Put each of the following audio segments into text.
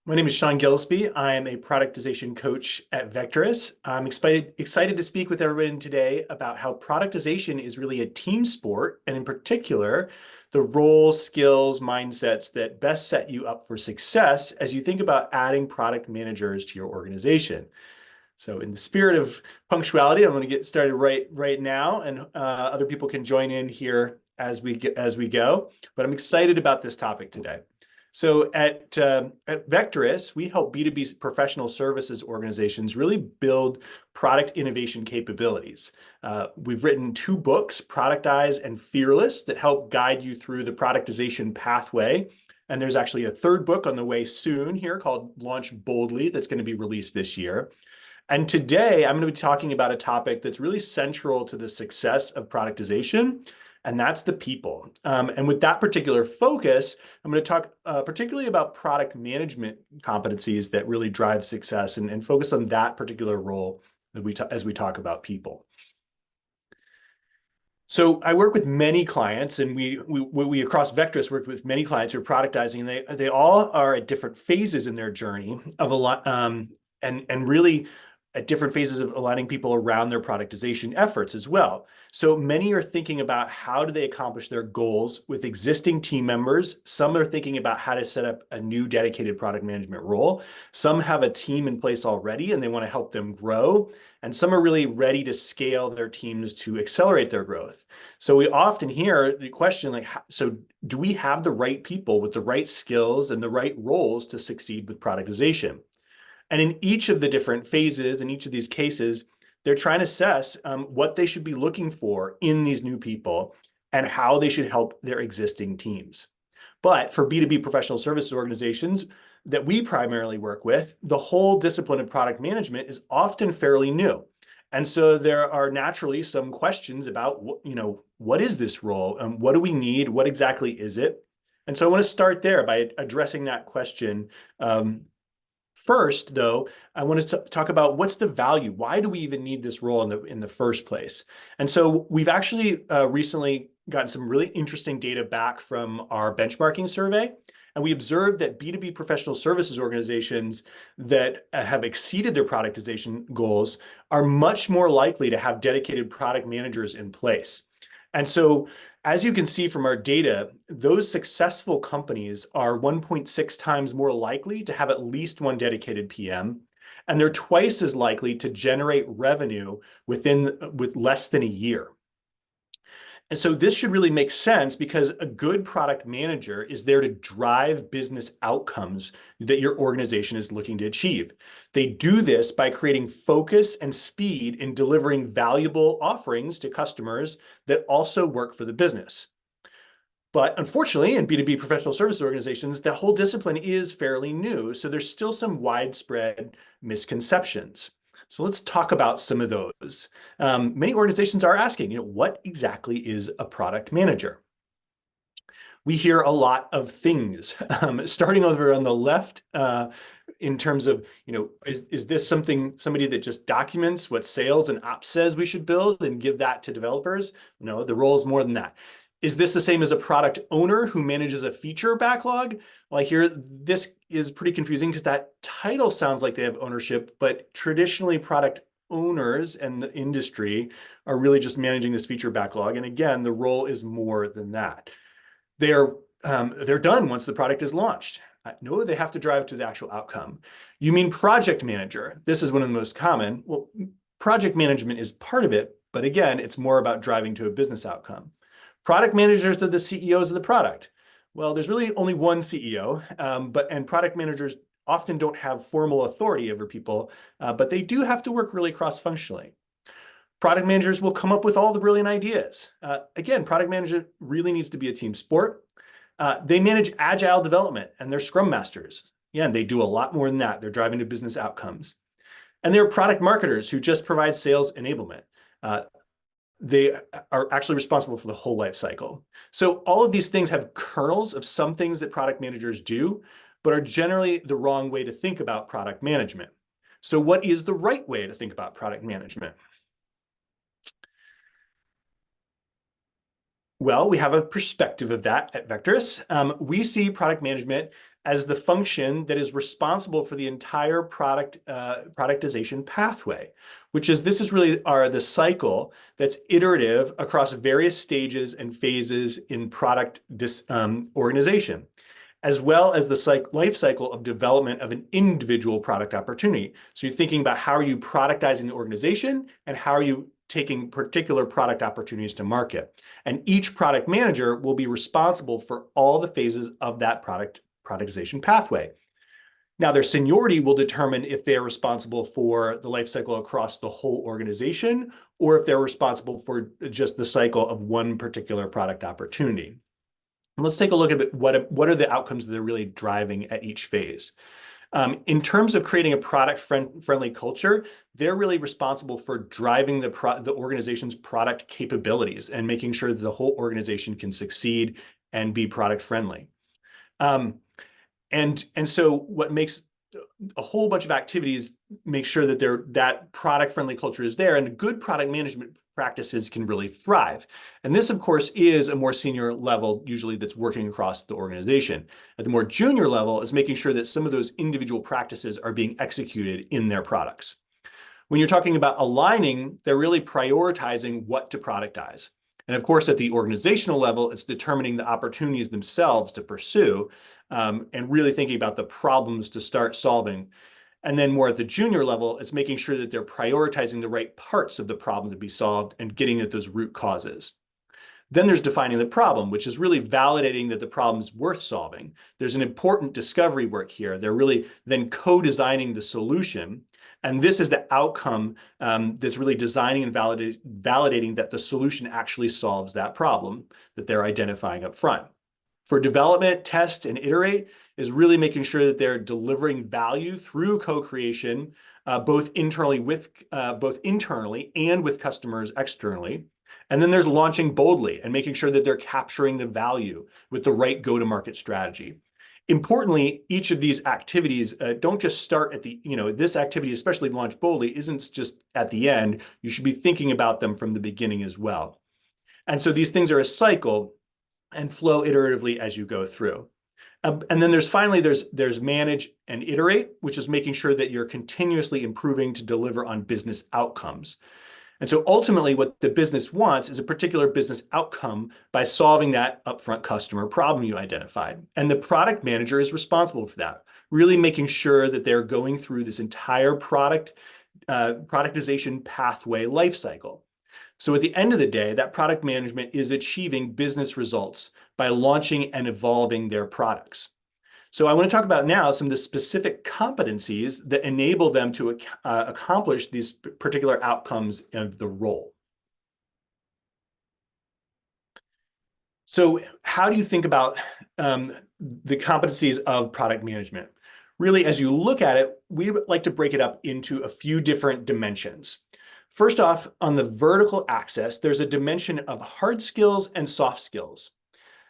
My name is Sean Gillispie. I am a productization coach at Vectorus. I'm excited to speak with everyone today about how productization is really a team sport, and in particular, the roles, skills, mindsets that best set you up for success as you think about adding product managers to your organization. So in the spirit of punctuality, I'm going to get started right now, and other people can join in here as we go. But I'm excited about this topic today. So at Vectorus, we help B2B professional services organizations really build product innovation capabilities. We've written 2 books, Productize and Fearless, that help guide you through the productization pathway. And there's actually a 3rd book on the way soon here called Launch Boldly that's going to be released this year. And today I'm going to be talking about a topic that's really central to the success of productization, and that's the people. And with that particular focus, I'm going to talk particularly about product management competencies that really drive success and focus on that particular role as we talk about people. So I work with many clients, and we across Vectorus work with many clients who are productizing, and they all are at different phases in their journey of a lot, and really at different phases of aligning people around their productization efforts as well. So many are thinking about how do they accomplish their goals with existing team members. Some are thinking about how to set up a new dedicated product management role. Some have a team in place already and they want to help them grow. And some are really ready to scale their teams to accelerate their growth. So we often hear the question like, so do we have the right people with the right skills and the right roles to succeed with productization? And in each of the different phases, in each of these cases, they're trying to assess what they should be looking for in these new people and how they should help their existing teams. But for B2B professional services organizations that we primarily work with, the whole discipline of product management is often fairly new. And so there are naturally some questions about, what is this role? What do we need? What exactly is it? And so I want to start there by addressing that question. First, though, I want to talk about what's the value. Why do we even need this role in the first place? And so we've actually recently gotten some really interesting data back from our benchmarking survey. And we observed that B2B professional services organizations that have exceeded their productization goals are much more likely to have dedicated product managers in place. And so as you can see from our data, those successful companies are 1.6 times more likely to have at least one dedicated PM, and they're twice as likely to generate revenue with less than a year. And so this should really make sense because a good product manager is there to drive business outcomes that your organization is looking to achieve. They do this by creating focus and speed in delivering valuable offerings to customers that also work for the business. But unfortunately, in B2B professional services organizations, the whole discipline is fairly new, so there's still some widespread misconceptions. So let's talk about some of those. Many organizations are asking, what exactly is a product manager? We hear a lot of things, starting over on the left in terms of, is this somebody that just documents what sales and ops says we should build and give that to developers? No, the role is more than that. Is this the same as a product owner who manages a feature backlog? Well, I hear this is pretty confusing because that title sounds like they have ownership, but traditionally product owners and the industry are really just managing this feature backlog. And again, the role is more than that. They're done once the product is launched. No, they have to drive to the actual outcome. You mean project manager? This is one of the most common. Well, project management is part of it, but again, it's more about driving to a business outcome. Product managers are the CEOs of the product. Well, there's really only one CEO, and product managers often don't have formal authority over people, but they do have to work really cross-functionally. Product managers will come up with all the brilliant ideas. Again, product manager really needs to be a team sport. They manage agile development and they're scrum masters. Again, they do a lot more than that. They're driving to business outcomes. And they're product marketers who just provide sales enablement. They are actually responsible for the whole life cycle. So all of these things have kernels of some things that product managers do, but are generally the wrong way to think about product management. So what is the right way to think about product management? Well, we have a perspective of that at Vectorus. We see product management as the function that is responsible for the entire productization pathway, which is this is really the cycle that's iterative across various stages and phases in product organization, as well as the life cycle of development of an individual product opportunity. So you're thinking about how are you productizing the organization and how are you taking particular product opportunities to market. And each product manager will be responsible for all the phases of that productization pathway. Now, their seniority will determine if they are responsible for the life cycle across the whole organization, or if they're responsible for just the cycle of one particular product opportunity. And let's take a look at what are the outcomes that they're really driving at each phase. In terms of creating a product-friendly culture, they're really responsible for driving the organization's product capabilities and making sure that the whole organization can succeed and be product-friendly. And so what makes a whole bunch of activities make sure that that product-friendly culture is there, and good product management practices can really thrive. And this, of course, is a more senior level, usually that's working across the organization. At the more junior level is making sure that some of those individual practices are being executed in their products. When you're talking about aligning, they're really prioritizing what to productize. And of course, at the organizational level, it's determining the opportunities themselves to pursue and really thinking about the problems to start solving. And then more at the junior level, it's making sure that they're prioritizing the right parts of the problem to be solved and getting at those root causes. Then there's defining the problem, which is really validating that the problem is worth solving. There's an important discovery work here. They're really then co-designing the solution. And this is the outcome that's really designing and validating that the solution actually solves that problem that they're identifying up front. For development, test, and iterate is really making sure that they're delivering value through co-creation, both internally and with customers externally. And then there's launching boldly and making sure that they're capturing the value with the right go-to-market strategy. Importantly, each of these activities don't just start at this activity, especially launch boldly, isn't just at the end. You should be thinking about them from the beginning as well. And so these things are a cycle and flow iteratively as you go through. And then there's manage and iterate, which is making sure that you're continuously improving to deliver on business outcomes. And so ultimately what the business wants is a particular business outcome by solving that upfront customer problem you identified. And the product manager is responsible for that, really making sure that they're going through this entire productization pathway lifecycle. So at the end of the day, that product management is achieving business results by launching and evolving their products. So I want to talk about now some of the specific competencies that enable them to accomplish these particular outcomes of the role. So how do you think about the competencies of product management? Really, as you look at it, we would like to break it up into a few different dimensions. First off, on the vertical axis, there's a dimension of hard skills and soft skills.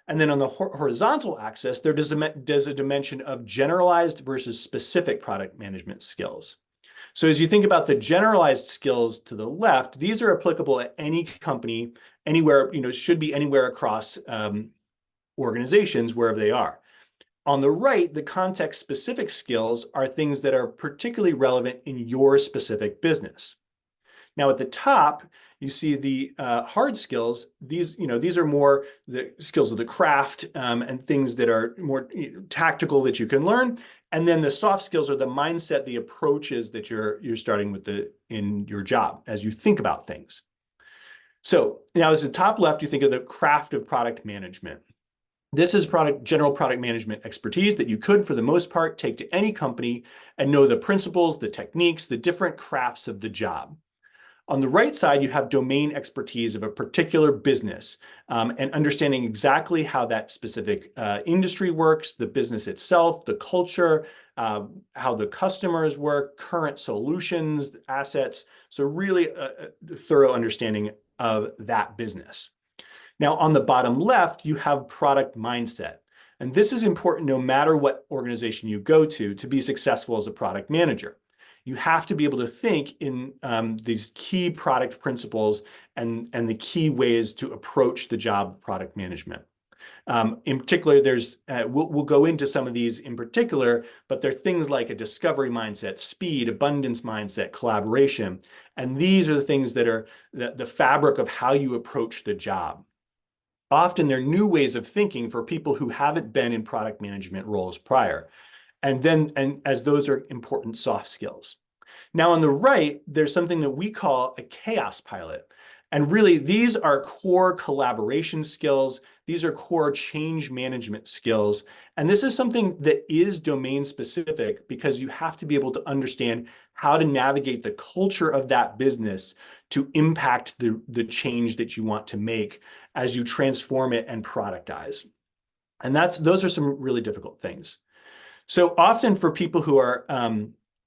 And then on the horizontal axis, there's a dimension of generalized versus specific product management skills. So as you think about the generalized skills to the left, these are applicable at any company, anywhere, should be anywhere across organizations, wherever they are. On the right, the context-specific skills are things that are particularly relevant in your specific business. Now at the top, you see the hard skills. These are more the skills of the craft and things that are more tactical that you can learn. And then the soft skills are the mindset, the approaches that you're starting with in your job as you think about things. So now as the top left, you think of the craft of product management. This is general product management expertise that you could, for the most part, take to any company and know the principles, the techniques, the different crafts of the job. On the right side, you have domain expertise of a particular business and understanding exactly how that specific industry works, the business itself, the culture, how the customers work, current solutions, assets. So really a thorough understanding of that business. Now, on the bottom left, you have product mindset. And this is important no matter what organization you go to be successful as a product manager. You have to be able to think in these key product principles and the key ways to approach the job of product management. In particular, we'll go into some of these in particular, but they're things like a discovery mindset, speed, abundance mindset, collaboration. And these are the things that are the fabric of how you approach the job. Often they're new ways of thinking for people who haven't been in product management roles prior. And as those are important soft skills. Now on the right, there's something that we call a chaos pilot. And really, these are core collaboration skills. These are core change management skills. And this is something that is domain specific because you have to be able to understand how to navigate the culture of that business to impact the change that you want to make as you transform it and productize. And those are some really difficult things. So often for people who are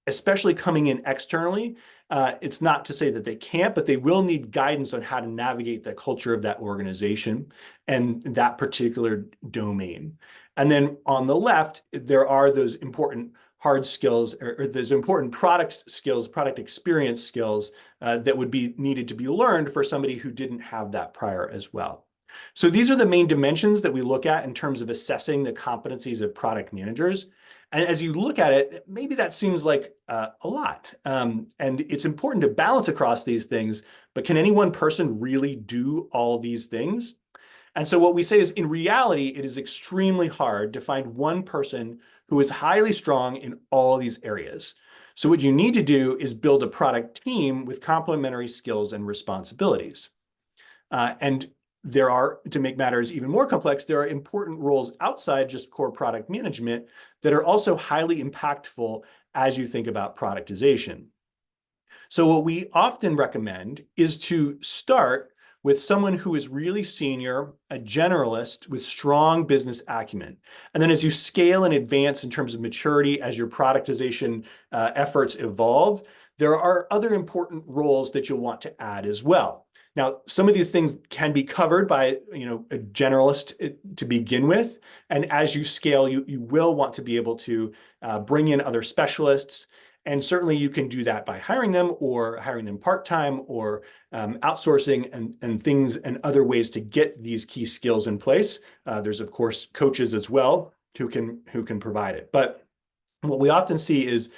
especially coming in externally, it's not to say that they can't, but they will need guidance on how to navigate the culture of that organization and that particular domain. And then on the left, there are those important hard skills or those important product skills, product experience skills that would be needed to be learned for somebody who didn't have that prior as well. So these are the main dimensions that we look at in terms of assessing the competencies of product managers. And as you look at it, maybe that seems like a lot. And it's important to balance across these things, but can any one person really do all these things? And so what we say is in reality, it is extremely hard to find one person who is highly strong in all these areas. So what you need to do is build a product team with complementary skills and responsibilities. And there are, to make matters even more complex, there are important roles outside just core product management that are also highly impactful as you think about productization. So what we often recommend is to start with someone who is really senior, a generalist with strong business acumen. And then as you scale and advance in terms of maturity, as your productization efforts evolve, there are other important roles that you'll want to add as well. Now, some of these things can be covered by a generalist to begin with. And as you scale, you will want to be able to bring in other specialists. And certainly you can do that by hiring them or hiring them part-time or outsourcing and things and other ways to get these key skills in place. There's, of course, coaches as well who can provide it. But what we often see is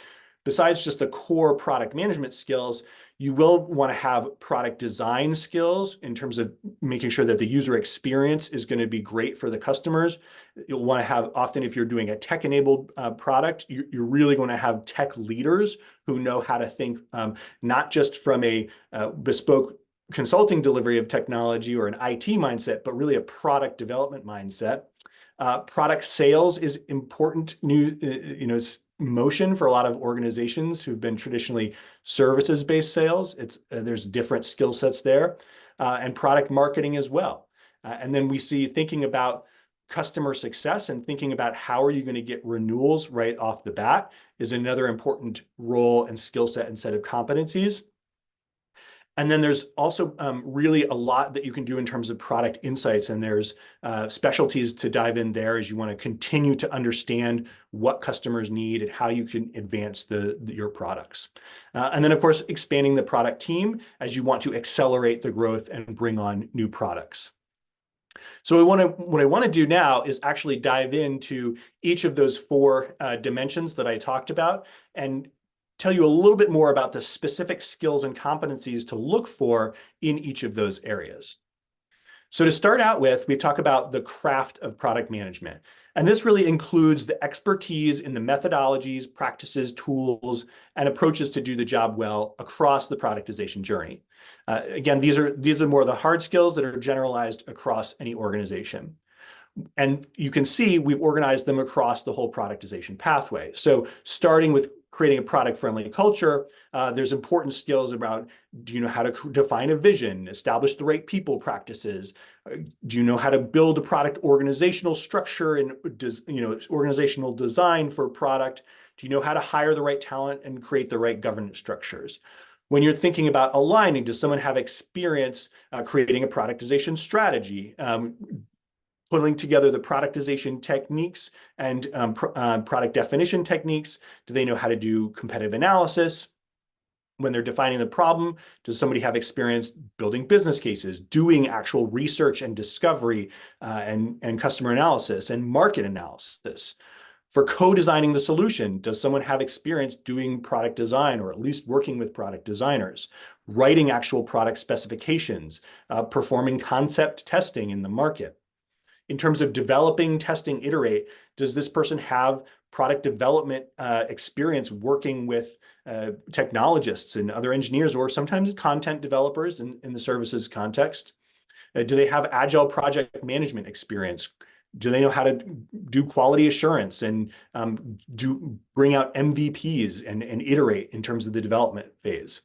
besides just the core product management skills, you will want to have product design skills in terms of making sure that the user experience is going to be great for the customers. You'll want to have, often if you're doing a tech-enabled product, you're really going to have tech leaders who know how to think not just from a bespoke consulting delivery of technology or an IT mindset, but really a product development mindset. Product sales is important motion for a lot of organizations who've been traditionally services-based sales. There's different skill sets there, and product marketing as well. And then we see thinking about customer success and thinking about how are you going to get renewals right off the bat is another important role and skill set and set of competencies. And then there's also really a lot that you can do in terms of product insights, and there's specialties to dive in there as you want to continue to understand what customers need and how you can advance your products. And then, of course, expanding the product team as you want to accelerate the growth and bring on new products. So what I want to do now is actually dive into each of those four dimensions that I talked about and tell you a little bit more about the specific skills and competencies to look for in each of those areas. So to start out with, we talk about the craft of product management. And this really includes the expertise in the methodologies, practices, tools, and approaches to do the job well across the productization journey. Again, these are more of the hard skills that are generalized across any organization. And you can see we've organized them across the whole productization pathway. So starting with creating a product-friendly culture, there's important skills about, do you know how to define a vision, establish the right people practices? Do you know how to build a product organizational structure and organizational design for product? Do you know how to hire the right talent and create the right governance structures? When you're thinking about aligning, does someone have experience creating a productization strategy? Putting together the productization techniques and product definition techniques? Do they know how to do competitive analysis? When they're defining the problem, does somebody have experience building business cases, doing actual research and discovery, and customer analysis and market analysis? For co-designing the solution, does someone have experience doing product design, or at least working with product designers, writing actual product specifications, performing concept testing in the market? In terms of developing, testing, iterate, does this person have product development experience working with technologists and other engineers, or sometimes content developers in the services context? Do they have agile project management experience? Do they know how to do quality assurance and bring out MVPs and iterate in terms of the development phase?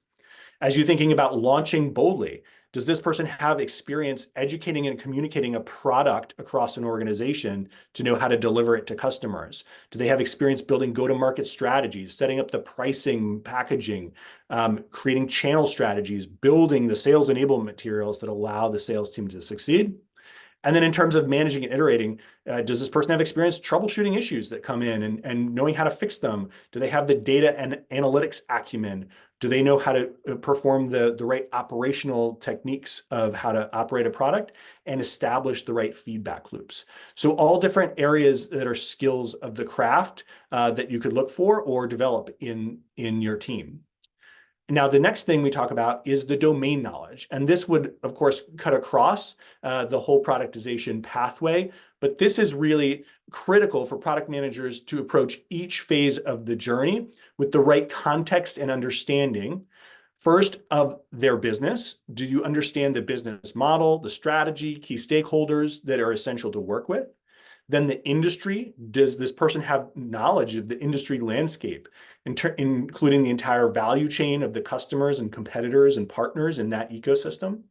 As you're thinking about launching boldly, does this person have experience educating and communicating a product across an organization to know how to deliver it to customers? Do they have experience building go-to-market strategies, setting up the pricing, packaging, creating channel strategies, building the sales enablement materials that allow the sales team to succeed? And then in terms of managing and iterating, does this person have experience troubleshooting issues that come in and knowing how to fix them? Do they have the data and analytics acumen? Do they know how to perform the right operational techniques of how to operate a product and establish the right feedback loops? So all different areas that are skills of the craft that you could look for or develop in your team. Now, the next thing we talk about is the domain knowledge. And this would, of course, cut across the whole productization pathway. But this is really critical for product managers to approach each phase of the journey with the right context and understanding. First, of their business. Do you understand the business model, the strategy, key stakeholders that are essential to work with? Then the industry. Does this person have knowledge of the industry landscape, including the entire value chain of the customers and competitors and partners in that ecosystem?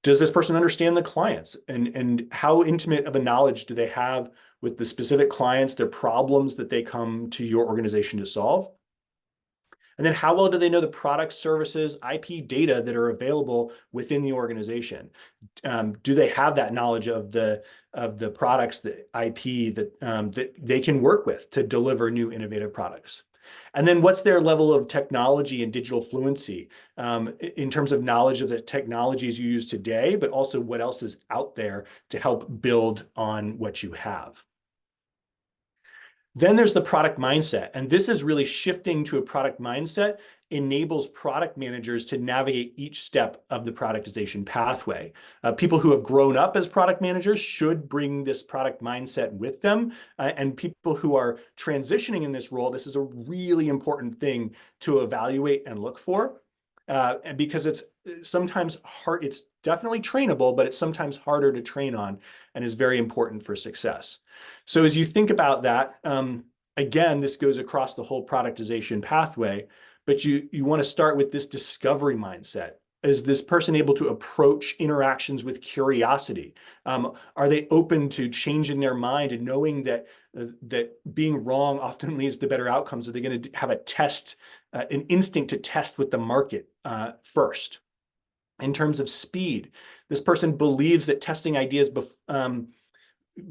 Does this person understand the clients, and how intimate of a knowledge do they have with the specific clients, their problems that they come to your organization to solve? And then how well do they know the products, services, IP data that are available within the organization? Do they have that knowledge of the products, the IP that they can work with to deliver new innovative products? And then what's their level of technology and digital fluency in terms of knowledge of the technologies you use today, but also what else is out there to help build on what you have? Then there's the product mindset. And this is really shifting to a product mindset enables product managers to navigate each step of the productization pathway. People who have grown up as product managers should bring this product mindset with them. And people who are transitioning in this role, this is a really important thing to evaluate and look for. And because it's sometimes hard, it's definitely trainable, but it's sometimes harder to train on and is very important for success. So as you think about that, again, this goes across the whole productization pathway, but you want to start with this discovery mindset. Is this person able to approach interactions with curiosity? Are they open to changing their mind and knowing that being wrong often leads to better outcomes? Are they going to have a test, an instinct to test with the market first? In terms of speed, this person believes that testing ideas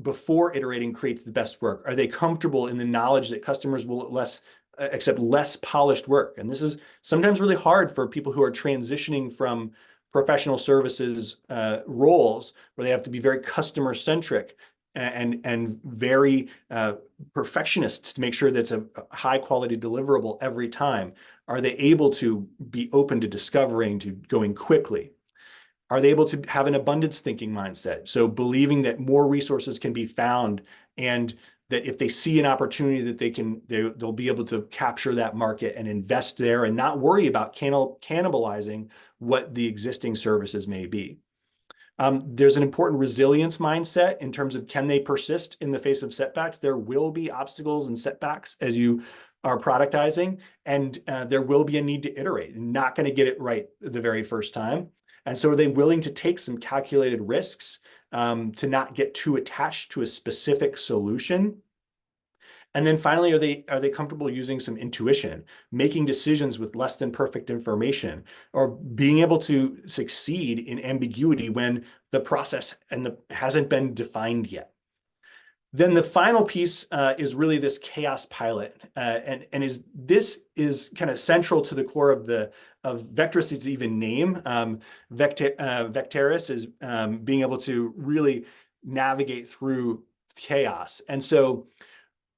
before iterating creates the best work. Are they comfortable in the knowledge that customers will accept less polished work? And this is sometimes really hard for people who are transitioning from professional services roles where they have to be very customer centric and very perfectionist to make sure that's a high quality deliverable every time. Are they able to be open to discovering, to going quickly? Are they able to have an abundance thinking mindset? So believing that more resources can be found, and that if they see an opportunity that they'll be able to capture that market and invest there and not worry about cannibalizing what the existing services may be. There's an important resilience mindset in terms of, can they persist in the face of setbacks? There will be obstacles and setbacks as you are productizing, and there will be a need to iterate. You're not going to get it right the very first time. And so are they willing to take some calculated risks to not get too attached to a specific solution? And then finally, are they comfortable using some intuition, making decisions with less than perfect information, or being able to succeed in ambiguity when the process hasn't been defined yet? Then the final piece is really this chaos pilot, and this is kind of central to the core of Vectrus's even name. Vecteris is being able to really navigate through chaos. And so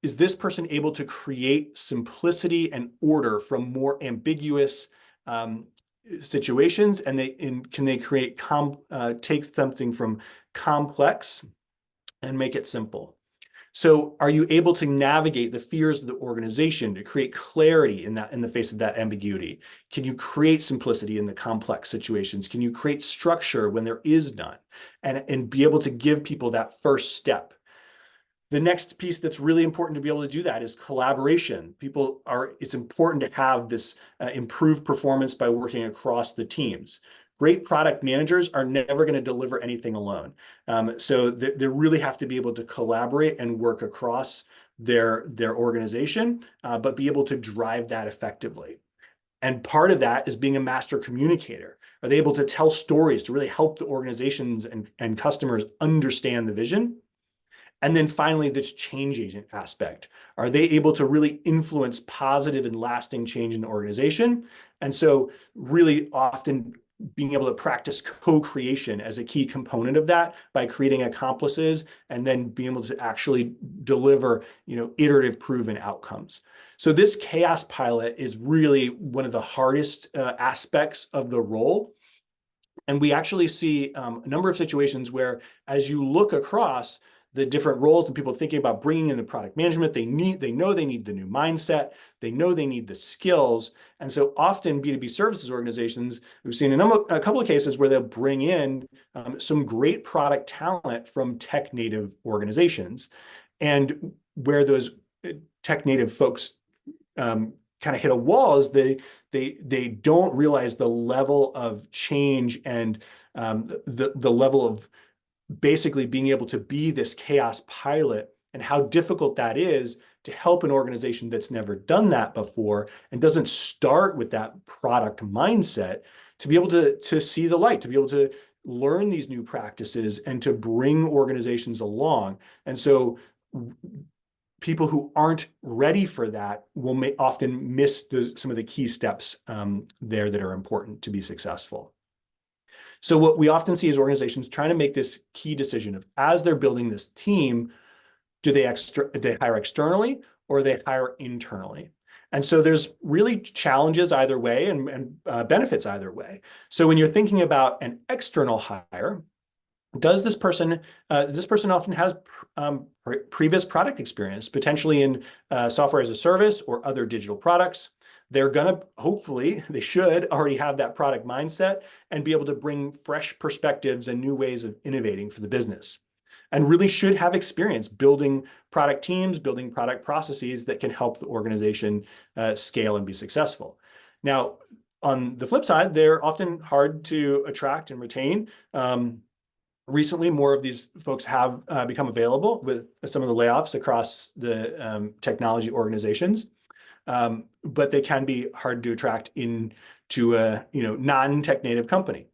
is this person able to create simplicity and order from more ambiguous situations? And can they create take something from complex and make it simple? So are you able to navigate the fears of the organization to create clarity in the face of that ambiguity? Can you create simplicity in the complex situations? Can you create structure when there is none? And be able to give people that first step. The next piece that's really important to be able to do that is collaboration. It's important to have this improved performance by working across the teams. Great product managers are never going to deliver anything alone. So they really have to be able to collaborate and work across their organization, but be able to drive that effectively. And part of that is being a master communicator. Are they able to tell stories to really help the organizations and customers understand the vision? And then finally, this change agent aspect. Are they able to really influence positive and lasting change in the organization? And so really often being able to practice co-creation as a key component of that by creating accomplices and then being able to actually deliver, iterative proven outcomes. So this chaos pilot is really one of the hardest aspects of the role. And we actually see a number of situations where as you look across the different roles and people thinking about bringing in the product management, they know they need the new mindset, they know they need the skills. And so often B2B services organizations, we've seen a couple of cases where they'll bring in some great product talent from tech native organizations. And where those tech native folks kind of hit a wall is they don't realize the level of change and the level of basically being able to be this chaos pilot and how difficult that is to help an organization that's never done that before and doesn't start with that product mindset to be able to see the light, to be able to learn these new practices and to bring organizations along. And so people who aren't ready for that will often miss some of the key steps there that are important to be successful. So what we often see is organizations trying to make this key decision of, as they're building this team, do they hire externally or they hire internally? And so there's really challenges either way and benefits either way. So when you're thinking about an external hire, does this person often has previous product experience, potentially in software as a service or other digital products. They're hopefully, they should already have that product mindset and be able to bring fresh perspectives and new ways of innovating for the business. And really should have experience building product teams, building product processes that can help the organization scale and be successful. Now, on the flip side, they're often hard to attract and retain. Recently, more of these folks have become available with some of the layoffs across the technology organizations. But they can be hard to attract into a non-tech native company.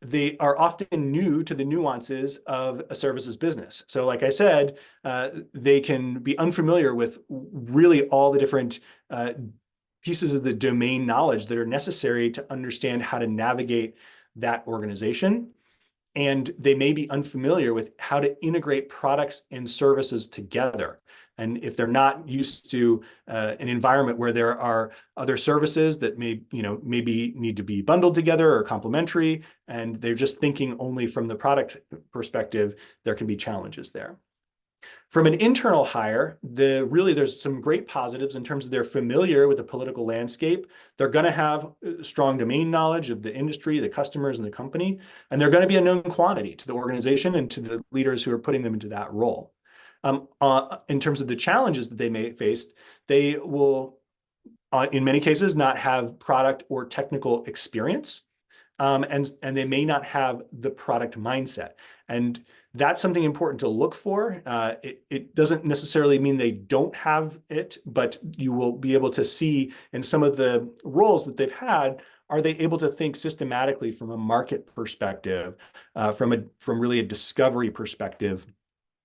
They are often new to the nuances of a services business. So like I said, they can be unfamiliar with really all the different pieces of the domain knowledge that are necessary to understand how to navigate that organization. And they may be unfamiliar with how to integrate products and services together. And if they're not used to an environment where there are other services that maybe need to be bundled together or complementary, and they're just thinking only from the product perspective, there can be challenges there. From an internal hire, there's some great positives in terms of they're familiar with the political landscape. They're going to have strong domain knowledge of the industry, the customers, and the company, and they're going to be a known quantity to the organization and to the leaders who are putting them into that role. In terms of the challenges that they may face, they will, in many cases, not have product or technical experience, and they may not have the product mindset. And that's something important to look for. It doesn't necessarily mean they don't have it, but you will be able to see in some of the roles that they've had, are they able to think systematically from a market perspective, from really a discovery perspective,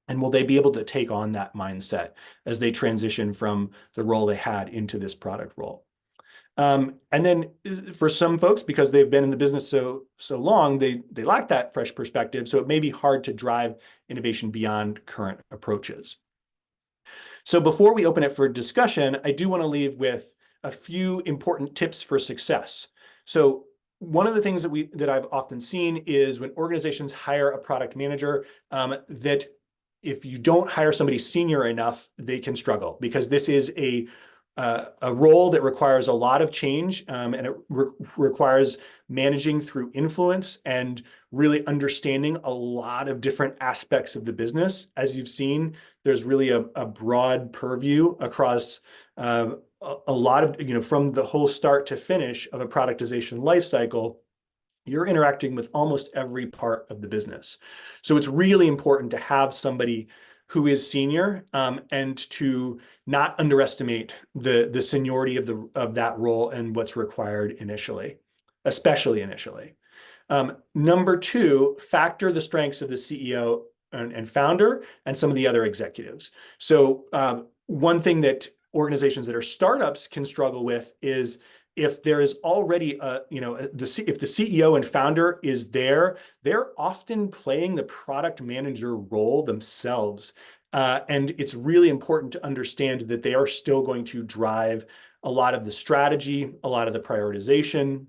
And will they be able to take on that mindset as they transition from the role they had into this product role? And then for some folks, because they've been in the business so long, they lack that fresh perspective. So it may be hard to drive innovation beyond current approaches. So before we open it for discussion, I do want to leave with a few important tips for success. So one of the things that I've often seen is when organizations hire a product manager, that if you don't hire somebody senior enough, they can struggle, because this is a role that requires a lot of change, and it requires managing through influence and really understanding a lot of different aspects of the business. As you've seen, there's really a broad purview across a lot of, from the whole start to finish of a productization lifecycle. You're interacting with almost every part of the business. So it's really important to have somebody who is senior, and to not underestimate the seniority of that role and what's required initially, especially initially. Number two, factor the strengths of the CEO and founder and some of the other executives. So one thing that organizations that are startups can struggle with is if there is already if the CEO and founder is there, they're often playing the product manager role themselves. And it's really important to understand that they are still going to drive a lot of the strategy, a lot of the prioritization.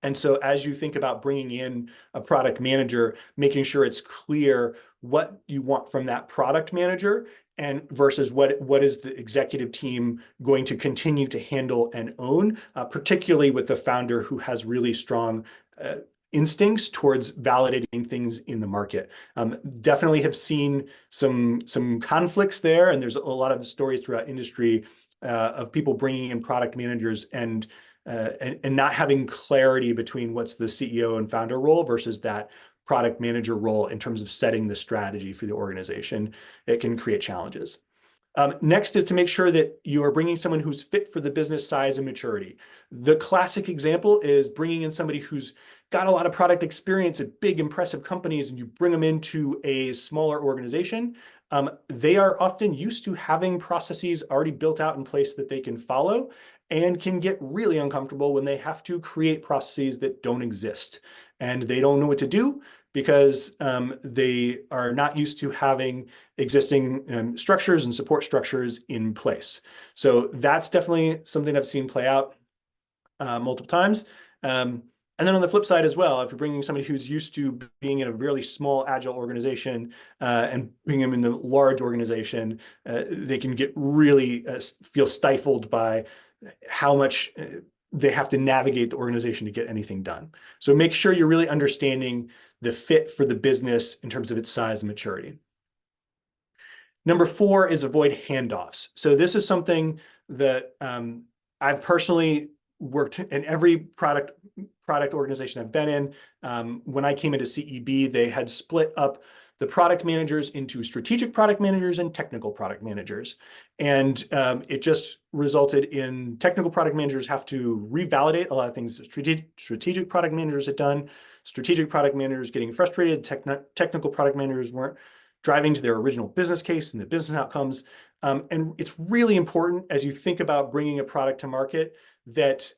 And so as you think about bringing in a product manager, making sure it's clear what you want from that product manager, and versus what is the executive team going to continue to handle and own, particularly with the founder who has really strong instincts towards validating things in the market. Definitely have seen some conflicts there, and there's a lot of stories throughout industry of people bringing in product managers and not having clarity between what's the CEO and founder role versus that product manager role in terms of setting the strategy for the organization. It can create challenges. Next is to make sure that you are bringing someone who's fit for the business size and maturity. The classic example is bringing in somebody who's got a lot of product experience at big, impressive companies, and you bring them into a smaller organization. They are often used to having processes already built out in place that they can follow, and can get really uncomfortable when they have to create processes that don't exist. And they don't know what to do because they are not used to having existing structures and support structures in place. So that's definitely something I've seen play out multiple times. And then on the flip side as well, if you're bringing somebody who's used to being in a really small, agile organization and bringing them in the large organization, they can get really feel stifled by how much they have to navigate the organization to get anything done. So make sure you're really understanding the fit for the business in terms of its size and maturity. Number four is avoid handoffs. So this is something that I've personally worked in every product organization I've been in. When I came into CEB, they had split up the product managers into strategic product managers and technical product managers. And it just resulted in technical product managers have to revalidate a lot of things that strategic product managers had done. Strategic product managers getting frustrated, technical product managers weren't driving to their original business case and the business outcomes. And it's really important as you think about bringing a product to market that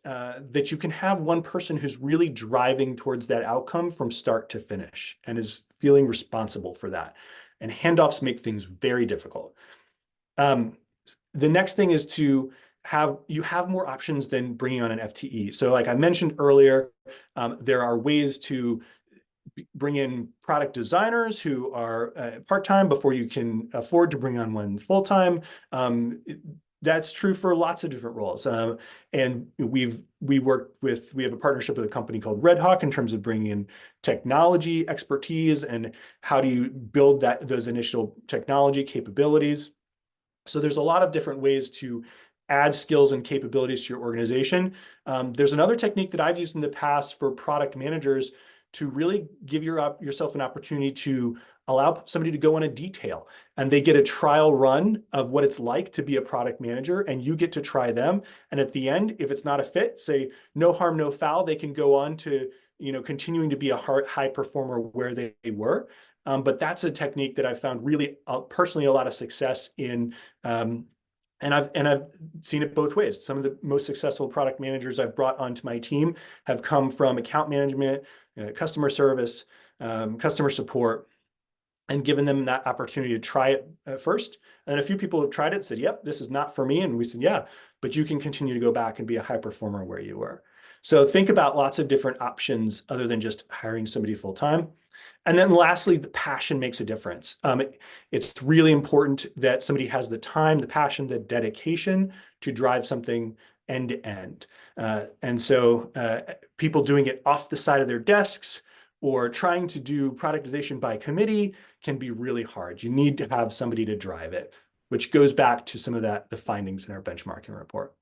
you can have one person who's really driving towards that outcome from start to finish and is feeling responsible for that. And handoffs make things very difficult. The next thing is to have more options than bringing on an FTE. So like I mentioned earlier, there are ways to bring in product designers who are part-time before you can afford to bring on one full-time. That's true for lots of different roles. And we have a partnership with a company called Red Hawk in terms of bringing in technology expertise and how do you build those initial technology capabilities. So there's a lot of different ways to add skills and capabilities to your organization. There's another technique that I've used in the past for product managers to really give yourself an opportunity to allow somebody to go on a detail, and they get a trial run of what it's like to be a product manager, and you get to try them. And at the end, if it's not a fit, say no harm, no foul, they can go on to continuing to be a high performer where they were. But that's a technique that I've found really personally a lot of success in. And I've seen it both ways. Some of the most successful product managers I've brought onto my team have come from account management, customer service, customer support, and given them that opportunity to try it first. And a few people have tried it, said, yep, this is not for me. And we said, yeah, but you can continue to go back and be a high performer where you were. So think about lots of different options other than just hiring somebody full time. And then lastly, the passion makes a difference. It's really important that somebody has the time, the passion, the dedication to drive something end to end. And so people doing it off the side of their desks or trying to do productization by committee can be really hard. You need to have somebody to drive it, which goes back to some of the findings in our benchmarking report.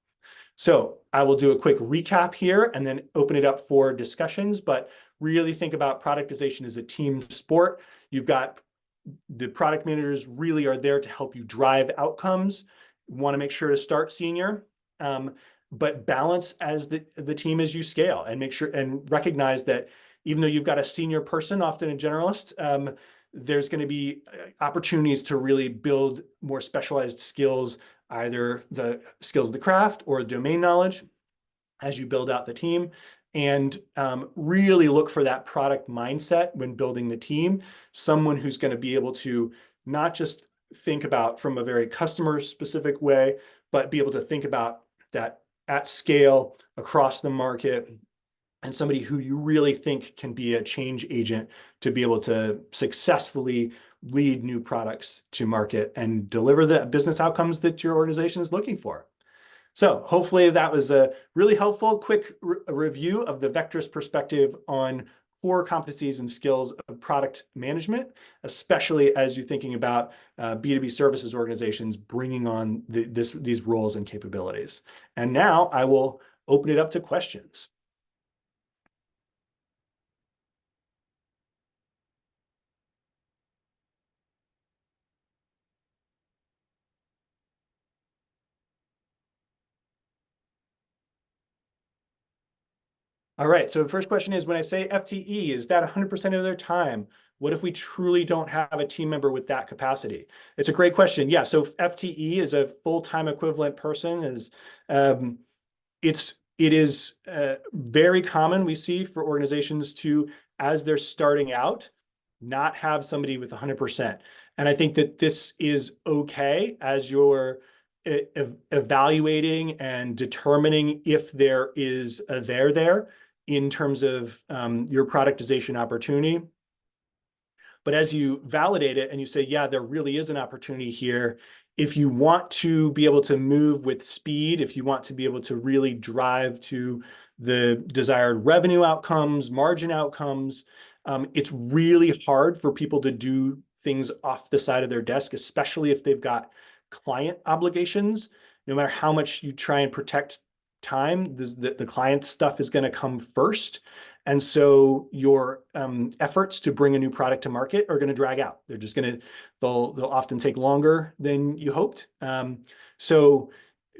So I will do a quick recap here and then open it up for discussions, but really think about productization as a team sport. You've got the product managers really are there to help you drive outcomes. You want to make sure to start senior, but balance as the team as you scale and make sure and recognize that even though you've got a senior person, often a generalist, there's going to be opportunities to really build more specialized skills, either the skills of the craft or domain knowledge as you build out the team. And really look for that product mindset when building the team, someone who's going to be able to not just think about from a very customer specific way, but be able to think about that at scale across the market, and somebody who you really think can be a change agent to be able to successfully lead new products to market and deliver the business outcomes that your organization is looking for. So hopefully that was a really helpful, quick review of the Vectrus perspective on core competencies and skills of product management, especially as you're thinking about B2B services organizations bringing on these roles and capabilities. And now I will open it up to questions. All right, so the first question is, when I say FTE, is that 100% of their time? What if we truly don't have a team member with that capacity? It's a great question. Yeah, so FTE is a full-time equivalent person. It is very common we see for organizations to, as they're starting out, not have somebody with 100%. And I think that this is okay as you're evaluating and determining if there is a there in terms of your productization opportunity. But as you validate it and you say, yeah, there really is an opportunity here, if you want to be able to move with speed, if you want to be able to really drive to the desired revenue outcomes, margin outcomes, it's really hard for people to do things off the side of their desk, especially if they've got client obligations. No matter how much you try and protect time, the client stuff is going to come first. And so your efforts to bring a new product to market are going to drag out. They'll often take longer than you hoped. So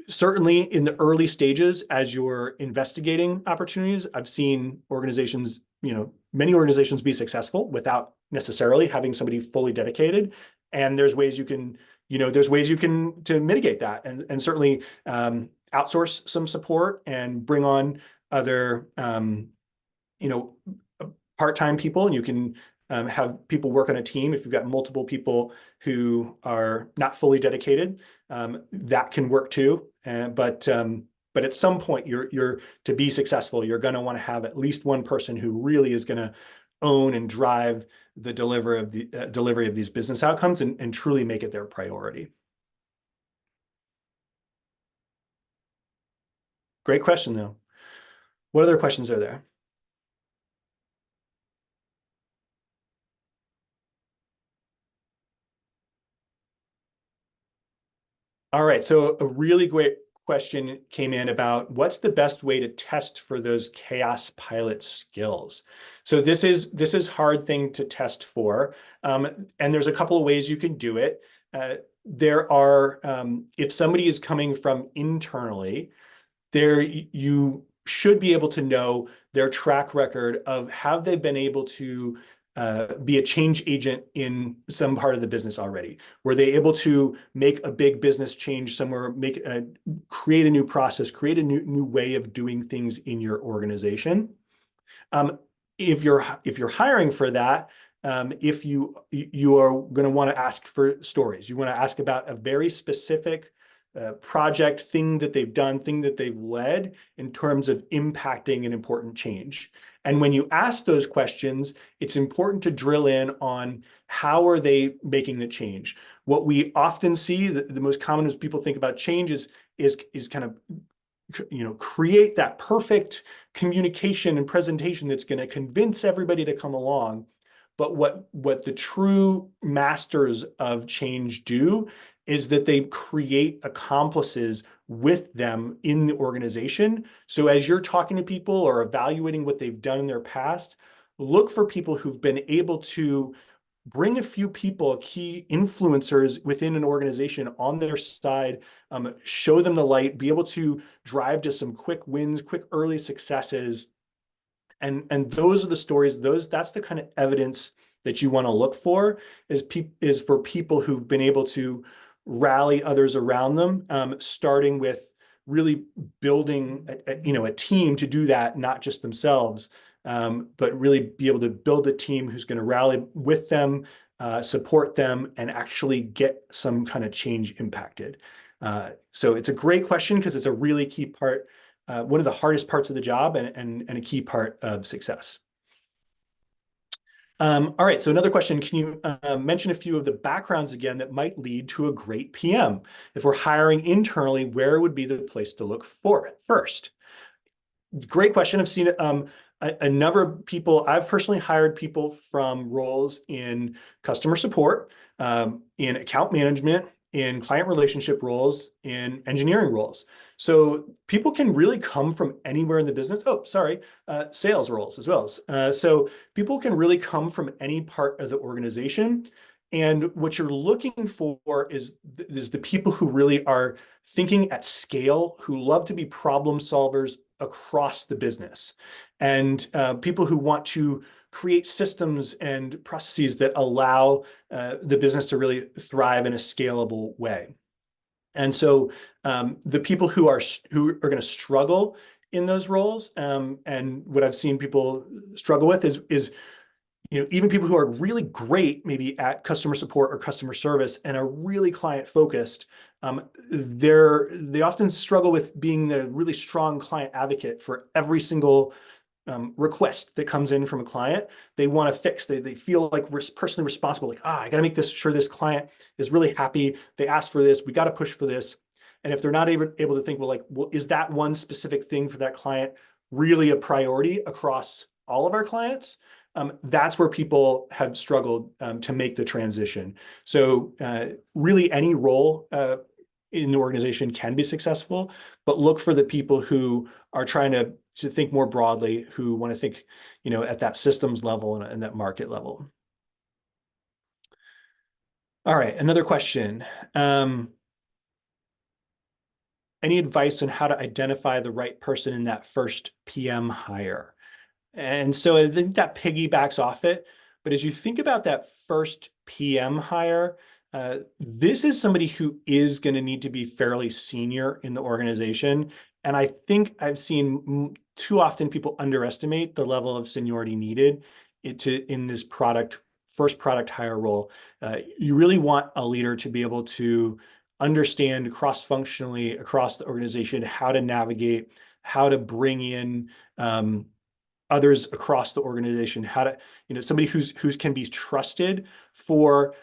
certainly in the early stages, as you're investigating opportunities, I've seen organizations, many organizations be successful without necessarily having somebody fully dedicated. And there's ways you can, to mitigate that and certainly outsource some support and bring on other, part-time people. And you can have people work on a team. If you've got multiple people who are not fully dedicated, that can work too. But at some point, you're to be successful, you're going to want to have at least one person who really is going to own and drive the delivery of these business outcomes and truly make it their priority. Great question, though. What other questions are there? All right, so a really great question came in about what's the best way to test for those chaos pilot skills. So this is hard thing to test for, and there's a couple of ways you can do it. There are, if somebody is coming from internally, you should be able to know their track record of have they been able to be a change agent in some part of the business already? Were they able to make a big business change somewhere, create a new process, create a new way of doing things in your organization? If you're hiring for that, if you are going to want to ask for stories, you want to ask about a very specific project, thing that they've done, thing that they've led in terms of impacting an important change. And when you ask those questions, it's important to drill in on how are they making the change. What we often see, the most common as people think about change is kind of create that perfect communication and presentation that's going to convince everybody to come along. But what the true masters of change do is that they create accomplices with them in the organization. So as you're talking to people or evaluating what they've done in their past, look for people who've been able to bring a few people, key influencers within an organization on their side, show them the light, be able to drive to some quick wins, quick early successes. And those are the stories, that's the kind of evidence that you want to look for is for people who've been able to rally others around them, starting with really building a team to do that, not just themselves, but really be able to build a team who's going to rally with them, support them, and actually get some kind of change impacted. So it's a great question because it's a really key part, one of the hardest parts of the job and a key part of success. All right, so another question, can you mention a few of the backgrounds again that might lead to a great PM? If we're hiring internally, where would be the place to look for it first? Great question. I've seen a number of people. I've personally hired people from roles in customer support, in account management, in client relationship roles, in engineering roles. So people can really come from anywhere in the business. Oh, sorry, sales roles as well. So people can really come from any part of the organization. And what you're looking for is the people who really are thinking at scale, who love to be problem solvers across the business, and people who want to create systems and processes that allow the business to really thrive in a scalable way. And so the people who are going to struggle in those roles, and what I've seen people struggle with is even people who are really great maybe at customer support or customer service and are really client focused, they often struggle with being the really strong client advocate for every single request that comes in from a client. They want to fix, they feel like we're personally responsible, like, I got to make sure this client is really happy. They asked for this, we got to push for this. And if they're not able to think, well, is that one specific thing for that client really a priority across all of our clients? That's where people have struggled to make the transition. So really any role in the organization can be successful, but look for the people who are trying to think more broadly, who want to think, at that systems level and that market level. All right, another question. Any advice on how to identify the right person in that first PM hire? And so I think that piggybacks off it. But as you think about that first PM hire, this is somebody who is going to need to be fairly senior in the organization. And I think I've seen too often people underestimate the level of seniority needed in this first product hire role. You really want a leader to be able to understand cross-functionally across the organization how to navigate, how to bring in others across the organization, how to, somebody who's can be trusted for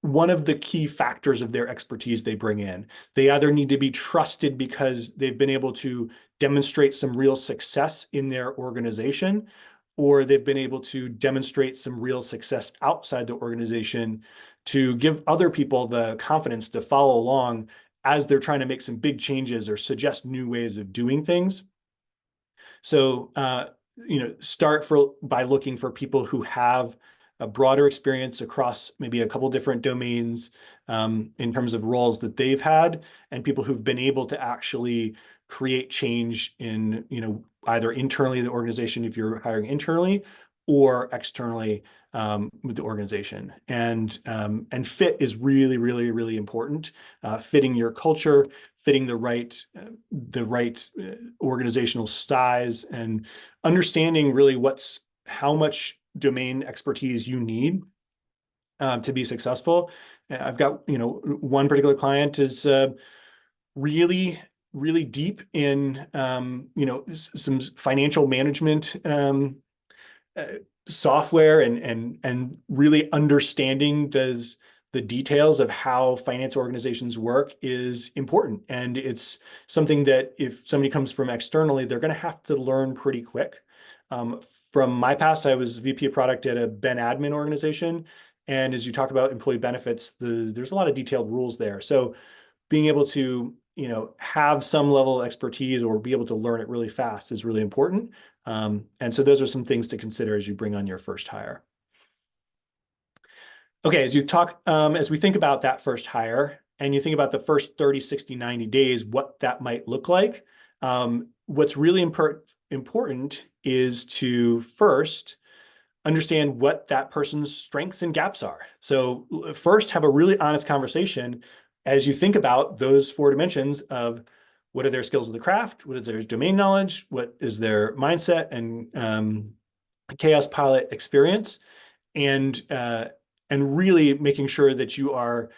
one of the key factors of their expertise they bring in. They either need to be trusted because they've been able to demonstrate some real success in their organization, or they've been able to demonstrate some real success outside the organization to give other people the confidence to follow along as they're trying to make some big changes or suggest new ways of doing things. So, start by looking for people who have a broader experience across maybe a couple different domains in terms of roles that they've had, and people who've been able to actually create change in, either internally in the organization if you're hiring internally, or externally with the organization. And fit is really, really, really important. Fitting your culture, fitting the right organizational size, and understanding really how much domain expertise you need to be successful. I've got, one particular client is really, really deep in, some financial management uh, software, and really understanding the details of how finance organizations work is important. And it's something that if somebody comes from externally, they're going to have to learn pretty quick. Um, from my past, I was VP of product at a Ben admin organization. And as you talk about employee benefits, there's a lot of detailed rules there. So being able to, have some level of expertise or be able to learn it really fast is really important. And so those are some things to consider as you bring on your first hire. Okay, as we think about that first hire and you think about the first 30, 60, 90 days, what that might look like, what's really important is to first understand what that person's strengths and gaps are. So first, have a really honest conversation as you think about those four dimensions of what are their skills of the craft, what is their domain knowledge, what is their mindset and chaos pilot experience, and really making sure that you are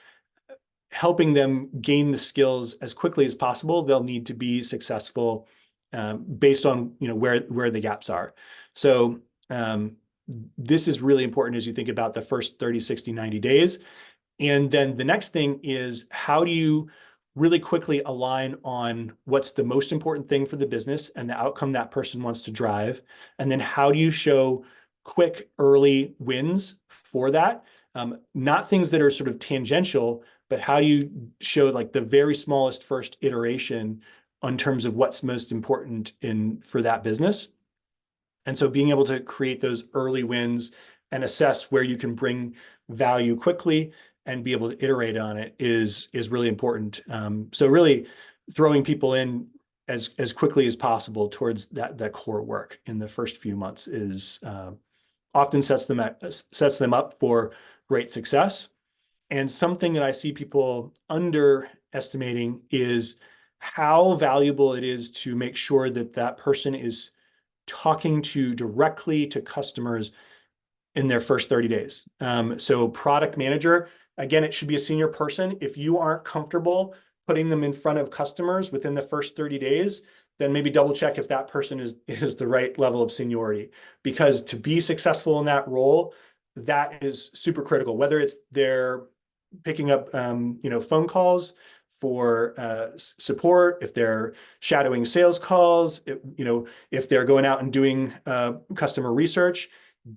helping them gain the skills as quickly as possible. They'll need to be successful based on where the gaps are. So this is really important as you think about the first 30, 60, 90 days. And then the next thing is, how do you really quickly align on what's the most important thing for the business and the outcome that person wants to drive? And then how do you show quick early wins for that? Not things that are sort of tangential, but how do you show like the very smallest first iteration in terms of what's most important for that business? And so being able to create those early wins and assess where you can bring value quickly and be able to iterate on it is really important. So really throwing people in as quickly as possible towards that core work in the first few months is often sets them up for great success. And something that I see people underestimating is how valuable it is to make sure that that person is talking directly to customers in their first 30 days. So product manager, again, it should be a senior person. If you aren't comfortable putting them in front of customers within the first 30 days, then maybe double check if that person is the right level of seniority. Because to be successful in that role, that is super critical, whether it's they're picking up phone calls for support, if they're shadowing sales calls, if they're going out and doing customer research,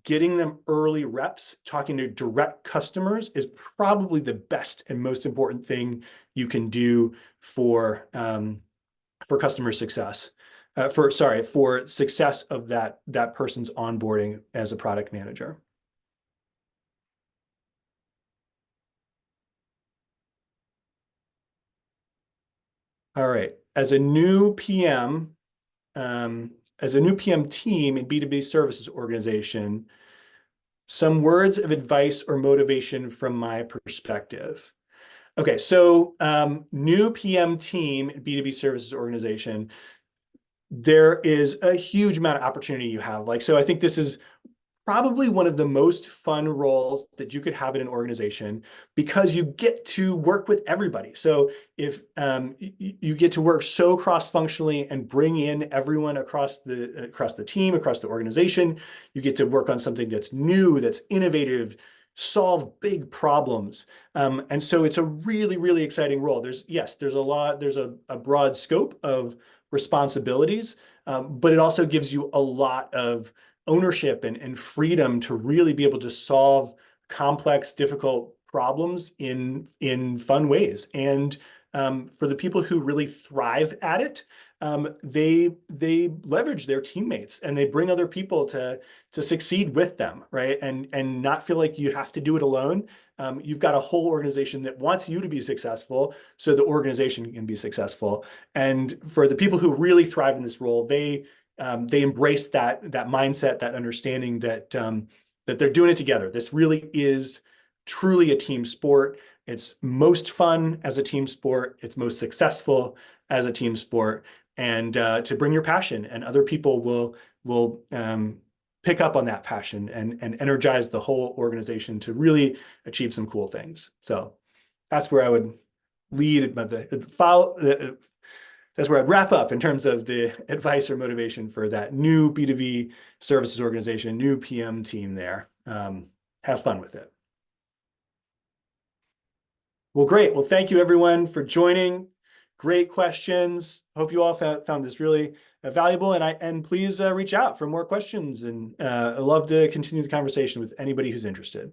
getting them early reps, talking to direct customers is probably the best and most important thing you can do for customer success. For success of that person's onboarding as a product manager. All right. As a new PM team in B2B services organization, some words of advice or motivation from my perspective. Okay, so new PM team in B2B services organization, there is a huge amount of opportunity you have. So I think this is probably one of the most fun roles that you could have in an organization, because you get to work with everybody. So if you get to work so cross-functionally and bring in everyone across the team, across the organization, you get to work on something that's new, that's innovative, solve big problems. And so it's a really, really exciting role. There's a broad scope of responsibilities, but it also gives you a lot of ownership and freedom to really be able to solve complex, difficult problems in fun ways. And for the people who really thrive at it, they leverage their teammates and they bring other people to succeed with them, right? And not feel like you have to do it alone. You've got a whole organization that wants you to be successful, so the organization can be successful. And for the people who really thrive in this role, they they embrace that mindset, that understanding that that they're doing it together. This really is truly a team sport. It's most fun as a team sport. It's most successful as a team sport. And to bring your passion, and other people will pick up on that passion and energize the whole organization to really achieve some cool things. So that's where I would lead, but that's where I'd wrap up in terms of the advice or motivation for that new B2B services organization, new PM team there. Have fun with it. Well, great. Well, thank you everyone for joining. Great questions. Hope you all found this really valuable, and please reach out for more questions, and I'd love to continue the conversation with anybody who's interested.